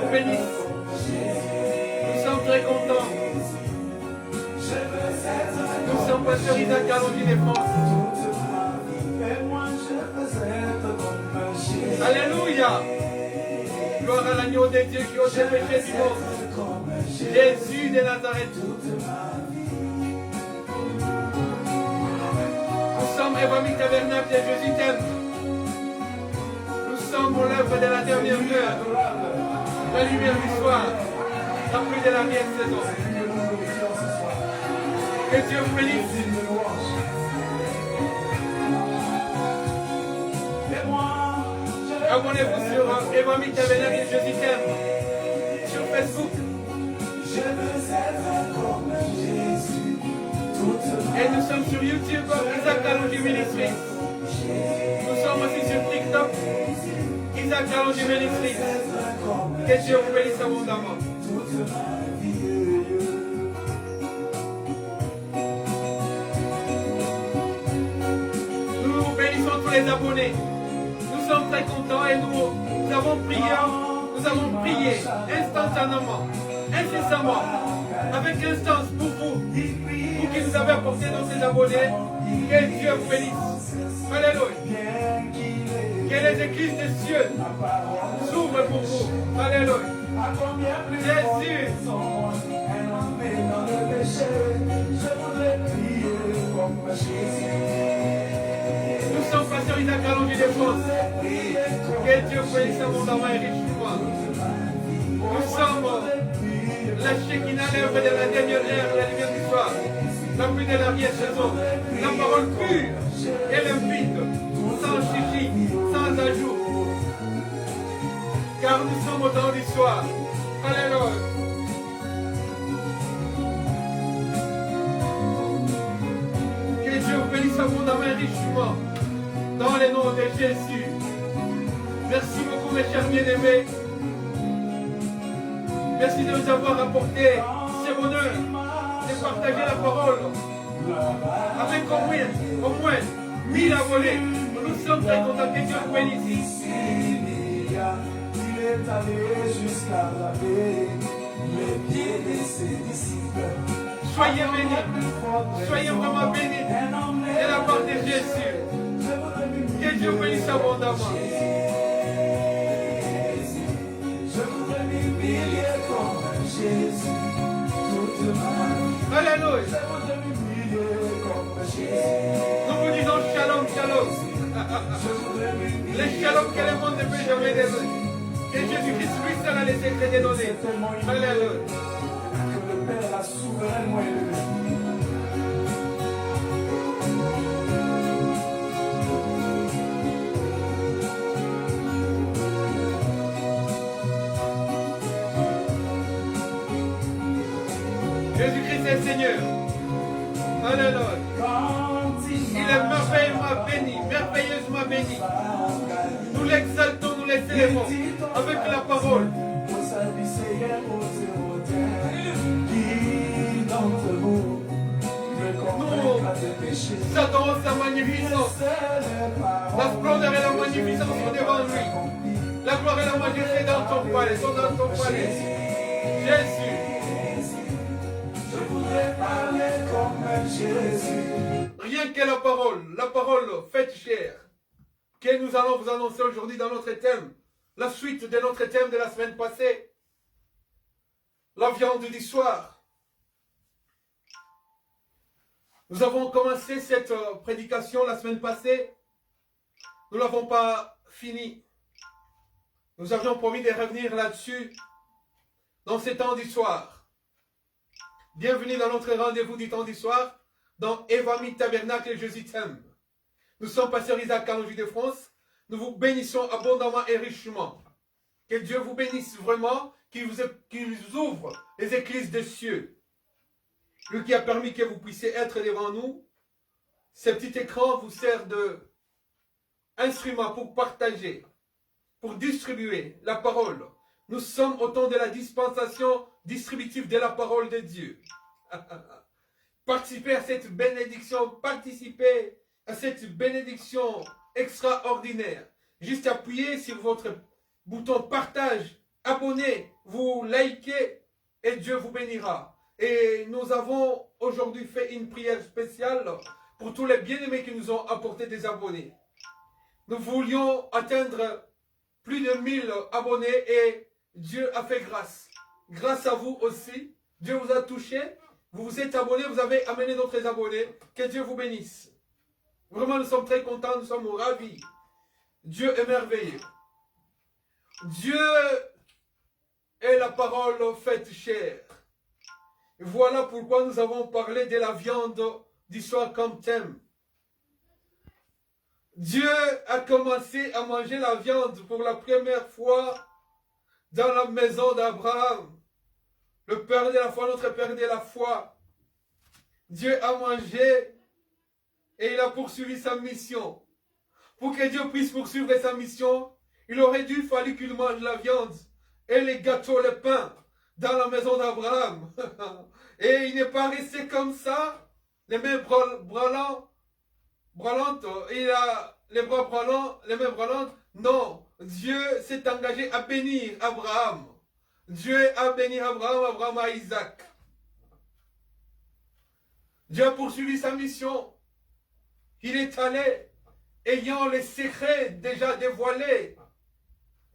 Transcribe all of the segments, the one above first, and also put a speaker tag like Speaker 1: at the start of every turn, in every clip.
Speaker 1: vous bénisse. Nous sommes très contents. Nous sommes pasteurs Isaac Kalonji de France. Alléluia. Gloire à l'agneau de Dieu qui ôte les péchés du monde. Jésus de Nazareth. Nous sommes Evami Tabernacle et Jésus t'aime. Nous sommes pour l'œuvre de la dernière heure. La lumière du soir. La pluie de la vieille saison. Que Dieu vous bénisse. Abonnez-vous sur Evami Tabernacle et Jésus t'aime. Sur Facebook. Et nous sommes sur YouTube, Isaac Kalonji Ministries. Nous sommes aussi sur TikTok, Isaac Kalonji Ministries. Que Dieu vous bénisse abondamment. Nous vous bénissons tous les abonnés. Nous sommes très contents et nous avons prié instantanément, incessamment, avec instance pour vous qui nous avez apporté dans ces abonnés. Que Dieu vous bénisse. Alléluia. Que les églises des cieux s'ouvrent pour vous. Alléluia. Jésus. Nous sommes pasteurs Isaac Kalonji de France. Que Dieu vous bénisse abondamment et richement. Nous sommes la Shekinah, l'œuvre de la dernière heure, la lumière du soir. La pluie de la vieille saison, la parole pure et limpide, sans chichi, sans ajout. Car nous sommes au temps du soir. Alléluia. Que Dieu vous bénisse abondamment et richement. Dans le nom de Jésus. Merci beaucoup mes chers bien-aimés. Merci de nous avoir apporté ce bonheur. Partager la parole avec au moins 1000 abonnés. Nous sommes très contents que Dieu vous bénisse. Il est allé jusqu'à laver les pieds de ses disciples. Soyez bénis, soyez vraiment bénis de la part de Jésus. Que Dieu vous bénisse abondamment. Je voudrais m'humilier comme Jésus toute ma vie. Alléluia. Nous vous disons shalom, shalom. Les shalom que le monde ne peut jamais donner. Que Jésus-Christ puisse dans les secrets des données. Alléluia. Que le Père a souverainement élevé. Jésus-Christ est Seigneur. Alléluia. Il est merveilleusement béni, merveilleusement béni. Nous l'exaltons, nous les célébrons avec la parole. Nous adorons sa magnificence. La splendeur et la magnificence sont devant lui. La gloire et la majesté dans ton palais, sont dans ton palais. Jésus. Parler comme Jésus. Rien que la parole faite chair, que nous allons vous annoncer aujourd'hui dans notre thème, la suite de notre thème de la semaine passée, la viande du soir. Nous avons commencé cette prédication la semaine passée, nous ne l'avons pas fini. Nous avions promis de revenir là-dessus dans ces temps du soir. Bienvenue dans notre rendez-vous du temps du soir, dans Evami Tabernacle et Jésus t'aime. Nous sommes pasteurs Isaac Kalonji de France. Nous vous bénissons abondamment et richement. Que Dieu vous bénisse vraiment, qu'il vous ouvre les églises des cieux. Lui qui a permis que vous puissiez être devant nous. Ce petit écran vous sert d'instrument pour partager, pour distribuer la parole. Nous sommes au temps de la dispensation distributive de la parole de Dieu. Participez à cette bénédiction, participez à cette bénédiction extraordinaire. Juste appuyez sur votre bouton partage, abonnez, vous likez et Dieu vous bénira. Et nous avons aujourd'hui fait une prière spéciale pour tous les bien-aimés qui nous ont apporté des abonnés. Nous voulions atteindre plus de 1000 abonnés et Dieu a fait grâce. Grâce à vous aussi, Dieu vous a touché, vous vous êtes abonnés, vous avez amené d'autres abonnés. Que Dieu vous bénisse. Vraiment, nous sommes très contents, nous sommes ravis. Dieu est merveilleux. Dieu est la parole faite chair. Voilà pourquoi nous avons parlé de la viande d'histoire comme thème. Dieu a commencé à manger la viande pour la première fois dans la maison d'Abraham. Le Père de la foi, notre Père de la foi. Dieu a mangé et il a poursuivi sa mission. Pour que Dieu puisse poursuivre sa mission, il aurait dû fallu qu'il mange la viande et les gâteaux, les pains dans la maison d'Abraham. Et il n'est pas resté comme ça, les mains branlantes, il a les bras brûlants, les mains brûlantes. Non, Dieu s'est engagé à bénir Abraham. Dieu a béni Abraham, Abraham a Isaac. Dieu a poursuivi sa mission. Il est allé, ayant les secrets déjà dévoilés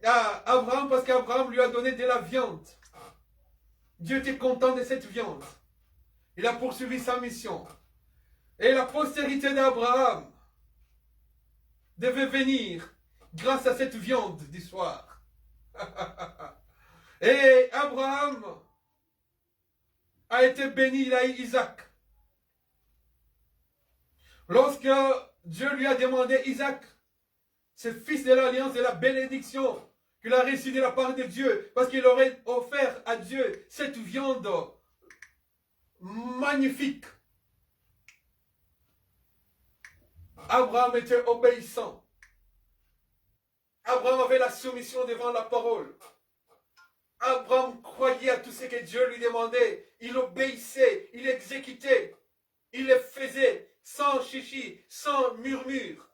Speaker 1: à Abraham, parce qu'Abraham lui a donné de la viande. Dieu était content de cette viande. Il a poursuivi sa mission. Et la postérité d'Abraham devait venir grâce à cette viande du soir. Et Abraham a été béni, il a eu Isaac. Lorsque Dieu lui a demandé Isaac, ce fils de l'alliance, de la bénédiction qu'il a reçu de la part de Dieu, parce qu'il aurait offert à Dieu cette viande magnifique. Abraham était obéissant. Abraham avait la soumission devant la parole. Abraham croyait à tout ce que Dieu lui demandait. Il obéissait, il exécutait, il le faisait sans chichi, sans murmure.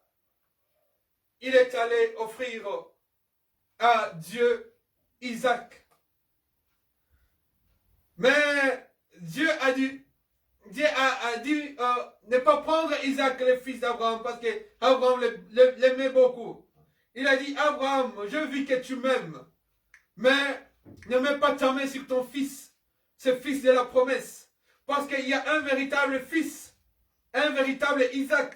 Speaker 1: Il est allé offrir à Dieu Isaac. Mais Dieu a dit ne pas prendre Isaac, le fils d'Abraham, parce qu'Abraham l'aimait beaucoup. Il a dit, Abraham, je vis que tu m'aimes, mais ne mets pas ta main sur ton fils, ce fils de la promesse, parce qu'il y a un véritable fils, un véritable Isaac,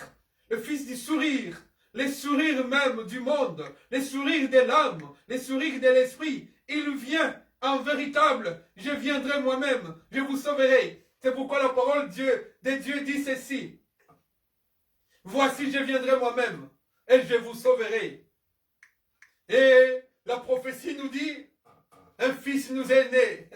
Speaker 1: le fils du sourire, les sourires même du monde, les sourires de l'âme, les sourires de l'esprit. Il vient en véritable, je viendrai moi-même, je vous sauverai. C'est pourquoi la parole de Dieu dit ceci. Voici, je viendrai moi-même et je vous sauverai. Et la prophétie nous dit, un fils nous est né.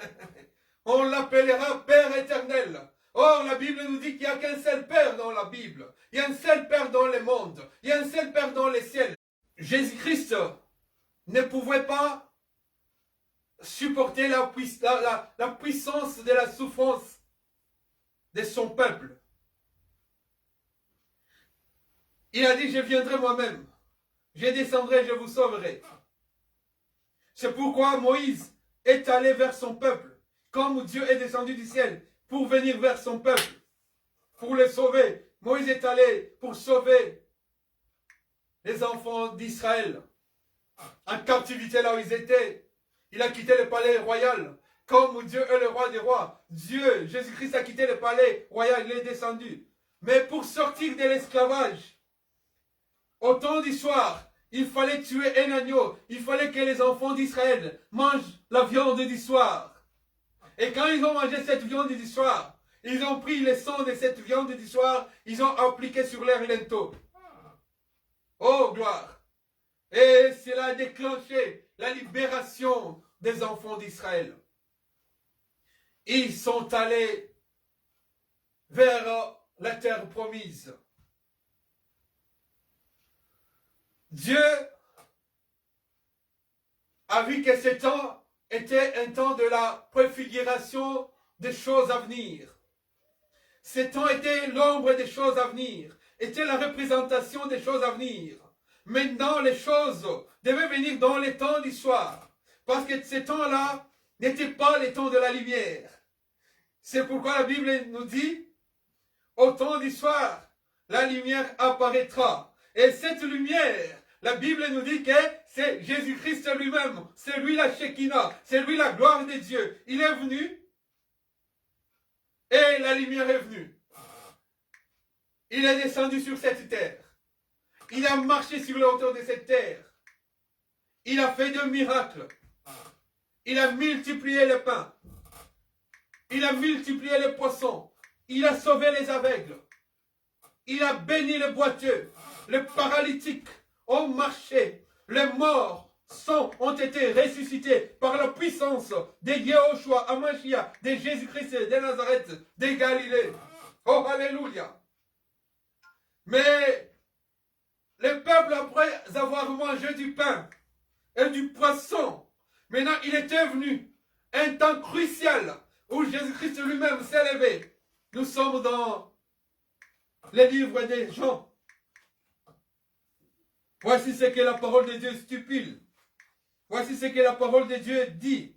Speaker 1: On l'appellera Père éternel. Or, la Bible nous dit qu'il n'y a qu'un seul Père dans la Bible. Il y a un seul Père dans le monde. Il y a un seul Père dans les ciels. Jésus-Christ ne pouvait pas supporter la puissance de la souffrance de son peuple. Il a dit, je viendrai moi-même. Je descendrai, je vous sauverai. C'est pourquoi Moïse est allé vers son peuple, comme Dieu est descendu du ciel, pour venir vers son peuple, pour les sauver. Moïse est allé pour sauver les enfants d'Israël, en captivité là où ils étaient. Il a quitté le palais royal, comme Dieu est le roi des rois. Dieu, Jésus-Christ a quitté le palais royal, il est descendu. Mais pour sortir de l'esclavage, au temps du soir, il fallait tuer un agneau. Il fallait que les enfants d'Israël mangent la viande du soir. Et quand ils ont mangé cette viande du soir, ils ont pris le sang de cette viande du soir, ils ont appliqué sur leurs linteaux. Oh, gloire! Et cela a déclenché la libération des enfants d'Israël. Ils sont allés vers la terre promise. Dieu a vu que ce temps était un temps de la préfiguration des choses à venir. Ce temps était l'ombre des choses à venir, était la représentation des choses à venir. Maintenant, les choses devaient venir dans les temps du soir. Parce que ce temps-là, n'était pas les temps de la lumière. C'est pourquoi la Bible nous dit, au temps du soir, la lumière apparaîtra. Et cette lumière, la Bible nous dit que c'est Jésus-Christ lui-même. C'est lui la Shekinah. C'est lui la gloire de Dieu. Il est venu et la lumière est venue. Il est descendu sur cette terre. Il a marché sur la hauteur de cette terre. Il a fait des miracles. Il a multiplié le pain. Il a multiplié les poissons. Il a sauvé les aveugles. Il a béni les boiteux. Les paralytiques ont marché. Les morts ont été ressuscités par la puissance de Yehoshua, Amashia, de Jésus-Christ de Nazareth, de Galilée. Oh, alléluia. Mais le peuple, après avoir mangé du pain et du poisson, maintenant il était venu un temps crucial où Jésus-Christ lui-même s'est levé. Nous sommes dans les livres des Jean. Voici ce que la parole de Dieu stipule. Voici ce que la parole de Dieu dit.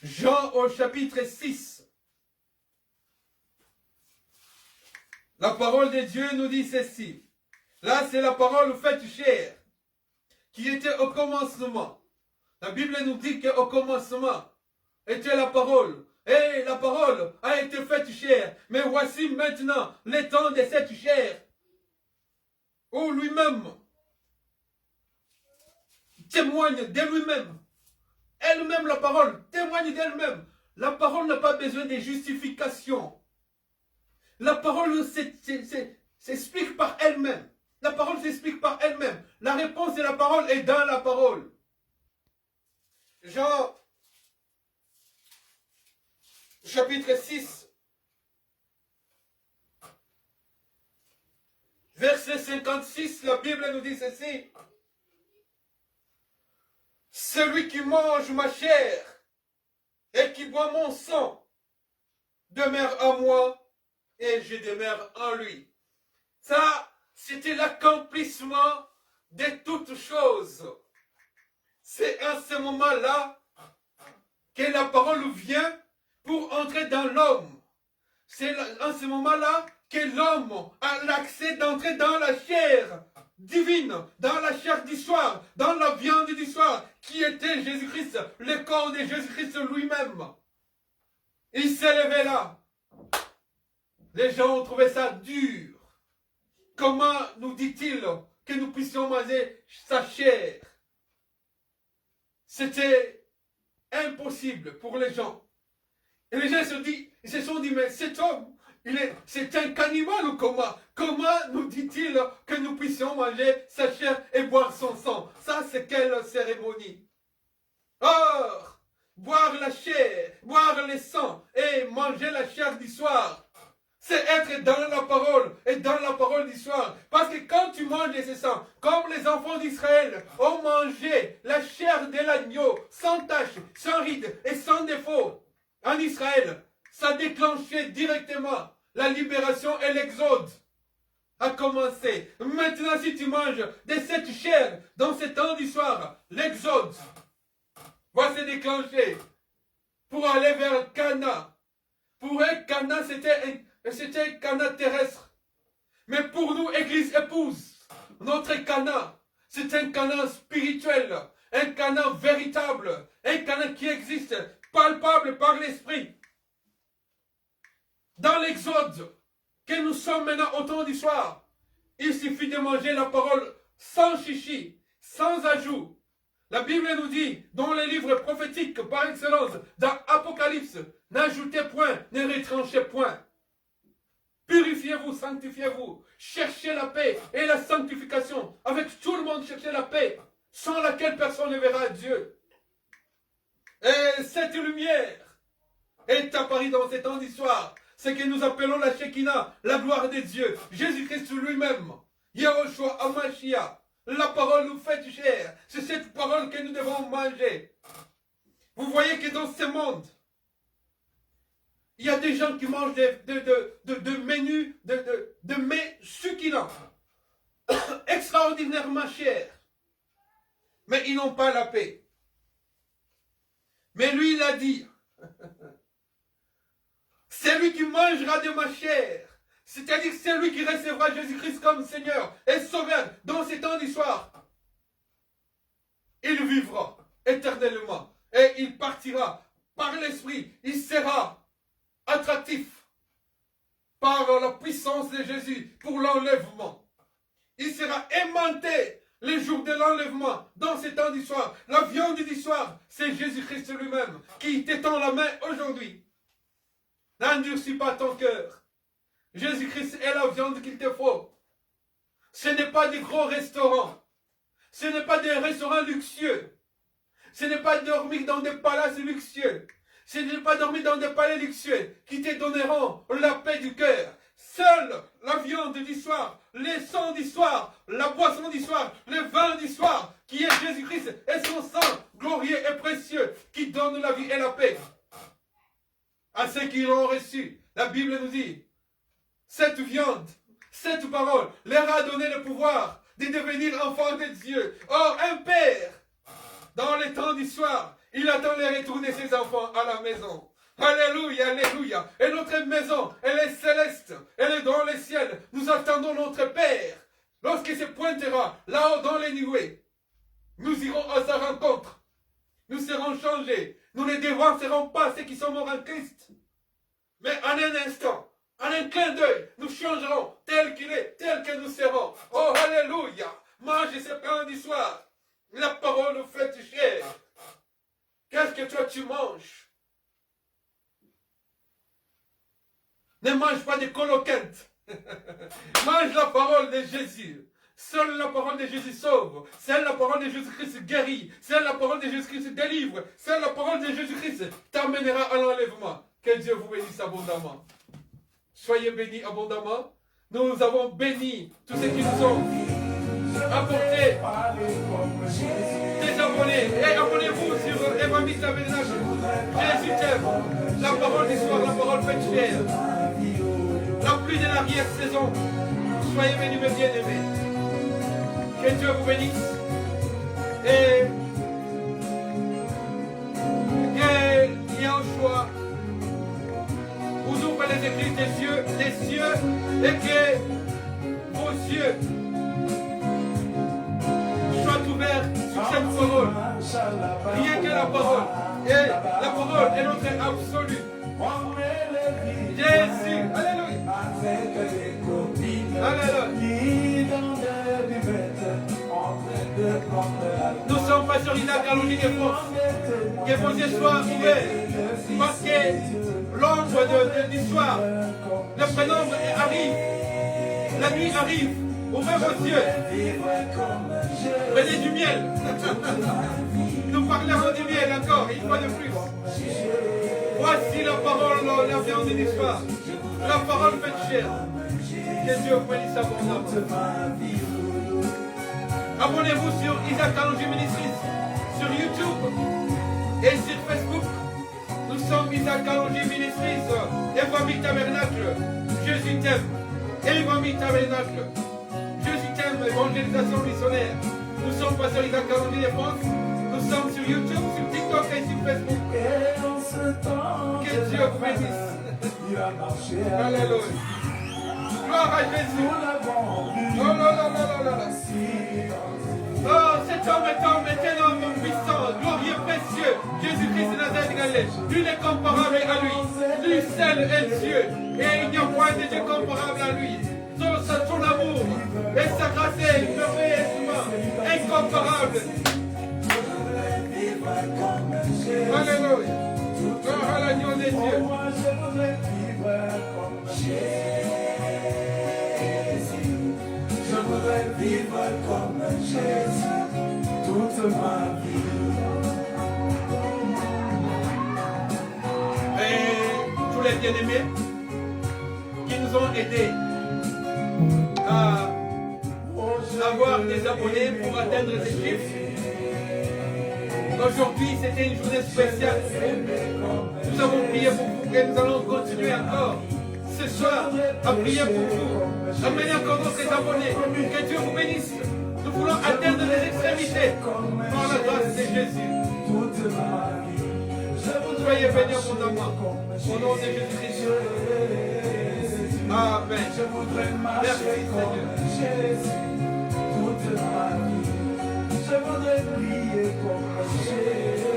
Speaker 1: Jean au chapitre 6. La parole de Dieu nous dit ceci. Là, c'est la parole faite chair, qui était au commencement. La Bible nous dit qu'au commencement était la parole. Et la parole a été faite chair. Mais voici maintenant le temps de cette chair, où lui-même témoigne de lui-même. Elle-même, la parole, témoigne d'elle-même. La parole n'a pas besoin de justification. La parole s'explique par elle-même. La parole s'explique par elle-même. La réponse de la parole est dans la parole. Jean, chapitre 6, verset 56, la Bible nous dit ceci. Celui qui mange ma chair et qui boit mon sang demeure en moi et je demeure en lui. Ça, c'était l'accomplissement de toutes choses. C'est à ce moment-là que la parole vient pour entrer dans l'homme. C'est à ce moment-là que l'homme a l'accès d'entrer dans la chair divine, dans la chair du soir, dans la viande du soir, qui était Jésus-Christ, le corps de Jésus-Christ lui-même. Il s'est levé là. Les gens ont trouvé ça dur. Comment nous dit-il que nous puissions manger sa chair? C'était impossible pour les gens. Et les gens se sont dit, mais cet homme, c'est un cannibale ou comment? Comment nous dit-il que nous puissions manger sa chair et boire son sang? Ça, c'est quelle cérémonie? Or, boire la chair, boire le sang et manger la chair du soir, c'est être dans la parole et dans la parole du soir. Parce que quand tu manges ce sang, comme les enfants d'Israël ont mangé la chair de l'agneau sans tache, sans ride et sans défaut, en Israël, ça déclenchait directement la libération et l'exode a commencé. Maintenant, si tu manges de cette chair dans ce temps du soir, l'exode va se déclencher pour aller vers Cana. Pour eux, Cana, c'était Cana terrestre. Mais pour nous, Église épouse, notre Cana, c'est un Cana spirituel, un Cana véritable, un Cana qui existe, palpable par l'Esprit. Dans l'Exode, que nous sommes maintenant au temps du soir, il suffit de manger la parole sans chichi, sans ajout. La Bible nous dit, dans les livres prophétiques par excellence, dans Apocalypse, n'ajoutez point, ne retranchez point. Purifiez-vous, sanctifiez-vous, cherchez la paix et la sanctification. Avec tout le monde, cherchez la paix, sans laquelle personne ne verra Dieu. Et cette lumière est apparue dans ces temps d'histoire. Ce que nous appelons la Shekinah, la gloire de Dieu, Jésus-Christ lui-même, Yehoshua Amashia, la parole nous fait chair. C'est cette parole que nous devons manger. Vous voyez que dans ce monde, il y a des gens qui mangent de menus, de mets succulents, extraordinairement chers. mais ils n'ont pas la paix. Mais lui, il a dit, c'est lui qui mangera de ma chair, c'est-à-dire c'est lui qui recevra Jésus-Christ comme Seigneur et Sauveur dans ces temps d'histoire. Il vivra éternellement et il partira par l'Esprit. Il sera attractif par la puissance de Jésus pour l'enlèvement. Il sera aimanté les jours de l'enlèvement dans ces temps d'histoire. La viande d'histoire, c'est Jésus-Christ lui-même qui t'étend la main aujourd'hui. N'endurcis pas ton cœur. Jésus-Christ est la viande qu'il te faut. Ce n'est pas des gros restaurants. Ce n'est pas des restaurants luxueux. Ce n'est pas dormir dans des palaces luxueux. Ce n'est pas dormir dans des palais luxueux qui te donneront la paix du cœur. Seule la viande d'histoire, les sangs d'histoire, la boisson d'histoire, le vin d'histoire, qui est Jésus-Christ et son sang glorieux et précieux, qui donne la vie et la paix. À ceux qui l'ont reçu, la Bible nous dit, cette viande, cette parole, leur a donné le pouvoir de devenir enfants de Dieu. Or, un père, dans les temps d'histoire, il attend le retour de ses enfants à la maison. Alléluia, alléluia. Et notre maison, elle est céleste. Elle est dans les ciels. Nous attendons notre Père. Lorsqu'il se pointera là-haut dans les nuées, nous irons à sa rencontre. Nous serons changés. Nous ne dévancerons pas ceux qui sont morts en Christ. Mais en un instant, en un clin d'œil, nous changerons tel qu'il est, tel que nous serons. Oh, alléluia. Mange ce pain du soir. La parole faite chair. Qu'est-ce que toi tu manges? Ne mange pas de coloquinte. Mange la parole de Jésus. Seule la parole de Jésus sauve. Seule la parole de Jésus-Christ guérit. Seule la parole de Jésus-Christ délivre. Seule la parole de Jésus-Christ t'amènera à l'enlèvement. Que Dieu vous bénisse abondamment. Soyez bénis abondamment. Nous avons béni tous ceux qui nous ont apporté des abonnés. Et abonnez-vous sur Évangile Tabernacle. Jésus t'aime. La parole d'histoire, la parole faite chair. La pluie de l'arrière-saison. Soyez bénis, mes bien-aimés. Que Dieu vous bénisse. Et que Yahushua vous ouvre les églises des cieux, et que vos yeux soient ouverts sur cette parole. Rien que la parole. Et la parole est notre absolu. Jésus, alléluia. Alléluia. Nous sommes pas sur Isaac à l'origine de France. Que vos yeux soient ouverts. Parce que l'ombre du soir, le prénom arrive. La nuit arrive. Ouvrez vos yeux. Prenez du miel. Nous parlerons du miel encore, une fois de plus. Voici la parole, la viande de l'histoire. La parole faite chair. Que Dieu vous bénisse abondamment. Abonnez-vous sur Isaac Kalonji Ministries, sur YouTube et sur Facebook. Nous sommes Isaac Kalonji Ministries, Évangile Tabernacle. Jésus t'aime. Évangile Tabernacle. Jésus t'aime, évangélisation missionnaire. Nous sommes pas sur Isaac Kalonji de France. Nous sommes sur YouTube, sur TikTok et sur Facebook. Que Dieu vous bénisse. Alléluia. Gloire à Jésus. Oh là là là là là là. Oh, cet homme est un homme puissant, glorieux, précieux. Jésus-Christ de Nazareth Galilée. Lui n'est comparable à lui. Lui seul est Dieu. Et il n'y a point de Dieu comparable à lui. Son amour et sa grâce est merveilleusement incomparable. Alléluia. Gloire à l'agneau de Dieu. Je voudrais vivre comme Jésus toute ma vie. Et tous les bien-aimés qui nous ont aidés à avoir des abonnés pour atteindre ces chiffres. Aujourd'hui, c'était une journée spéciale. Nous avons prié pour vous et nous allons continuer encore ce soir à prier pour vous. Amenez encore d'autres abonnés. Que Dieu vous bénisse. Nous voulons atteindre les extrémités par la grâce de Jésus. Soyez bénis abondamment. Au nom de Jésus-Christ. Amen. Merci Seigneur.
Speaker 2: Je voudrais prier comme Jésus.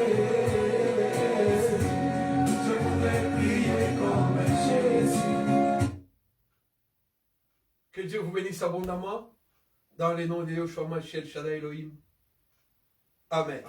Speaker 2: Je voudrais prier comme Jésus.
Speaker 1: Que Dieu vous bénisse abondamment. Dans les noms de Yoshua Mashiach Shaddai Elohim. Amen.